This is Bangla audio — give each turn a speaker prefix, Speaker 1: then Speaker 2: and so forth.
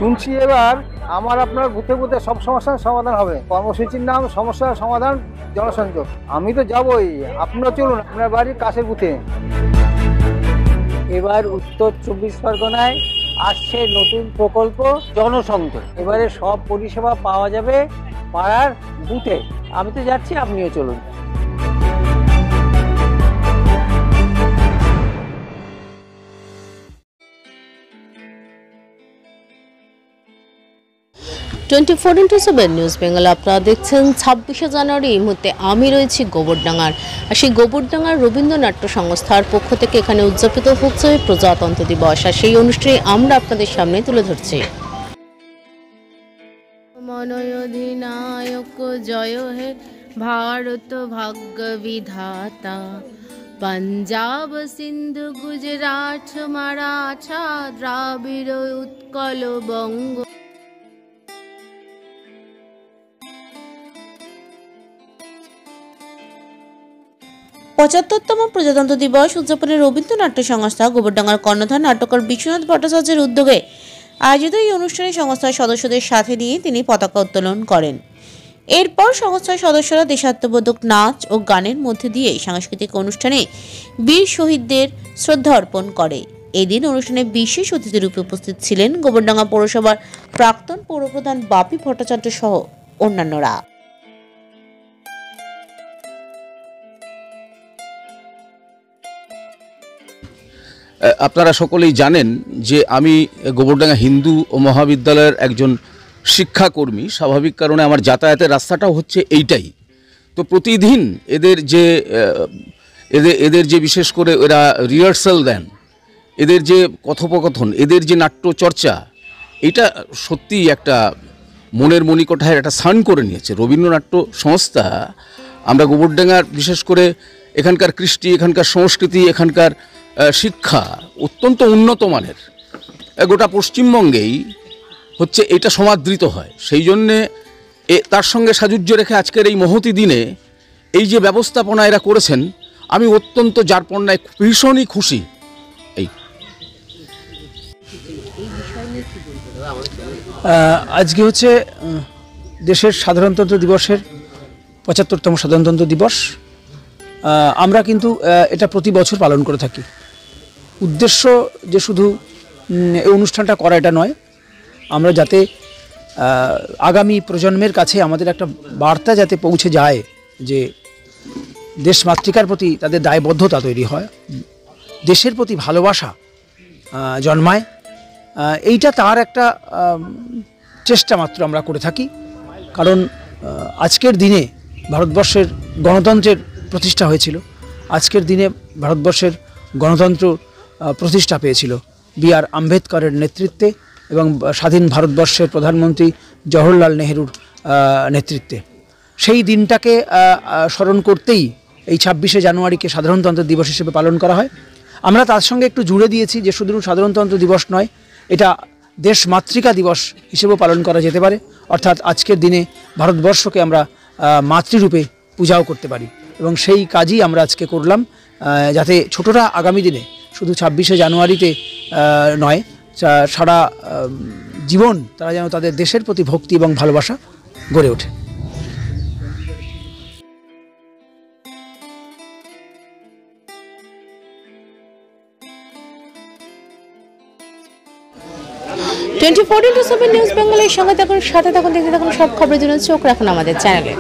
Speaker 1: শুনছি এবার আমার আপনার বুথে বুথে সব সমস্যার সমাধান হবে। কর্মসূচির নাম সমস্যার সমাধান জনসংযোগ। আমি তো যাবই, আপনারা চলুন আপনার বাড়ির কাছের বুথে।
Speaker 2: এবার উত্তর 24 পরগনায় আসছে নতুন প্রকল্প জনসংযোগ। এবারে সব পরিষেবা পাওয়া যাবে পাড়ার বুথে। আমি তো যাচ্ছি, আপনিও চলুন।
Speaker 3: 24x7 নিউজ বেঙ্গল আপনারা দেখছেন। 26শে জানুয়ারি এই মুহূর্তে আমি রয়েছি গোবরডাঙ্গার, আর সেই গোবরডাঙ্গার রবীন্দ্রনাট্য সংস্থার পক্ষ থেকে এখানে উদযাপিত হচ্ছে প্রজাতন্ত্র দিবস, আর সেই অনুষ্ঠানে আমরা আপনাদের সামনে তুলে ধরছি। মনয়োধিনায়ক জয় হে ভারত ভাগ্য বিধাতা, पंजाब सिंधु गुजरात मराठा द्राविड़ उत्कल बंग। ৭৫তম প্রজাতন্ত্র দিবস উদযাপনে রবীন্দ্রনাট্য সংস্থা গোবরডাঙ্গার কর্ণধার নাট্যকার বিশ্বনাথ ভট্টাচার্যের উদ্যোগে আয়োজিত এই অনুষ্ঠানে সংস্থার সদস্যদের সাথে নিয়ে তিনি পতাকা উত্তোলন করেন। এরপর সংস্থার সদস্যরা দেশাত্মবোধক নাচ ও গানের মধ্যে দিয়ে সাংস্কৃতিক অনুষ্ঠানে বীর শহীদদের শ্রদ্ধা অর্পণ করে। এদিন অনুষ্ঠানে বিশেষ অতিথি রূপে উপস্থিত ছিলেন গোবরডাঙ্গা পৌরসভার প্রাক্তন পৌরপ্রধান বাপি ভট্টাচার্য সহ অন্যান্যরা।
Speaker 4: আপনারা সকলেই জানেন যে আমি গোবরডাঙ্গা হিন্দু ও মহাবিদ্যালয়ের একজন শিক্ষাকর্মী। স্বাভাবিক কারণে আমার যাতায়াতের রাস্তাটাও হচ্ছে এইটাই। তো প্রতিদিন এদের যে বিশেষ করে এরা রিহার্সাল দেন, এদের যে কথোপকথন, এদের যে নাট্য চর্চা, এটা সত্যিই একটা মনের মণিকোঠায় একটা স্থান করে নিয়েছে। রবীন্দ্রনাট্য সংস্থা আমরা গোবরডাঙ্গার বিশেষ করে এখানকার কৃষ্টি, এখানকার সংস্কৃতি, এখানকার শিক্ষা অত্যন্ত উন্নত মানের। গোটা পশ্চিমবঙ্গেই হচ্ছে এটা সমাদৃত হয়। সেই জন্যে তার সঙ্গে সাযুজ্য রেখে আজকের এই মহতী দিনে এই যে ব্যবস্থাপনা এরা করেছেন, আমি অত্যন্ত যার পণ্যায় ভীষণই খুশি।
Speaker 5: আজকে হচ্ছে দেশের সাধারণতন্ত্র দিবসের ৭৫তম সাধারণতন্ত্র দিবস। আমরা কিন্তু এটা প্রতি বছর পালন করে থাকি। উদ্দেশ্য যে শুধু এই অনুষ্ঠানটা করা এটা নয়, আমরা যাতে আগামী প্রজন্মের কাছে আমাদের একটা বার্তা যাতে পৌঁছে যায় যে দেশ মাতৃকার প্রতি তাদের দায়বদ্ধতা তৈরি হয়, দেশের প্রতি ভালোবাসা জন্মায়, এইটা তার একটা চেষ্টা মাত্র আমরা করে থাকি। কারণ আজকের দিনে ভারতবর্ষের গণতন্ত্রের প্রতিষ্ঠা হয়েছিল। আজকের দিনে ভারতবর্ষের গণতন্ত্র প্রতিষ্ঠা পেয়েছিল বি.আর. আম্বেদকরের নেতৃত্বে এবং স্বাধীন ভারতবর্ষের প্রধানমন্ত্রী জওহরলাল নেহরুর নেতৃত্বে। সেই দিনটাকে স্মরণ করতেই এই ২৬শে জানুয়ারিকে সাধারণতন্ত্র দিবস হিসেবে পালন করা হয়। আমরা তার সঙ্গে একটু জুড়ে দিয়েছি যে শুধু সাধারণতন্ত্র দিবস নয়, এটা দেশ মাতৃকা দিবস হিসেবেও পালন করা যেতে পারে। অর্থাৎ আজকের দিনে ভারতবর্ষকে আমরা মাতৃরূপে পূজাও করতে পারি, এবং সেই কাজই আমরা আজকে করলাম, যাতে ছোটরা আগামী দিনে শুধু ২৬শে জানুয়ারিতে নয়, সারা জীবন তারা যেন তাদের দেশের প্রতি ভক্তি এবং ভালোবাসা গড়ে ওঠে।
Speaker 3: টোয়েন্টি4x7 নিউজ বেঙ্গলের সঙ্গে থাকুন, সাথে থাকুন, দেখতে থাকুন সব খবরের জন্য চোখ রাখুন আমাদের চ্যানেলে।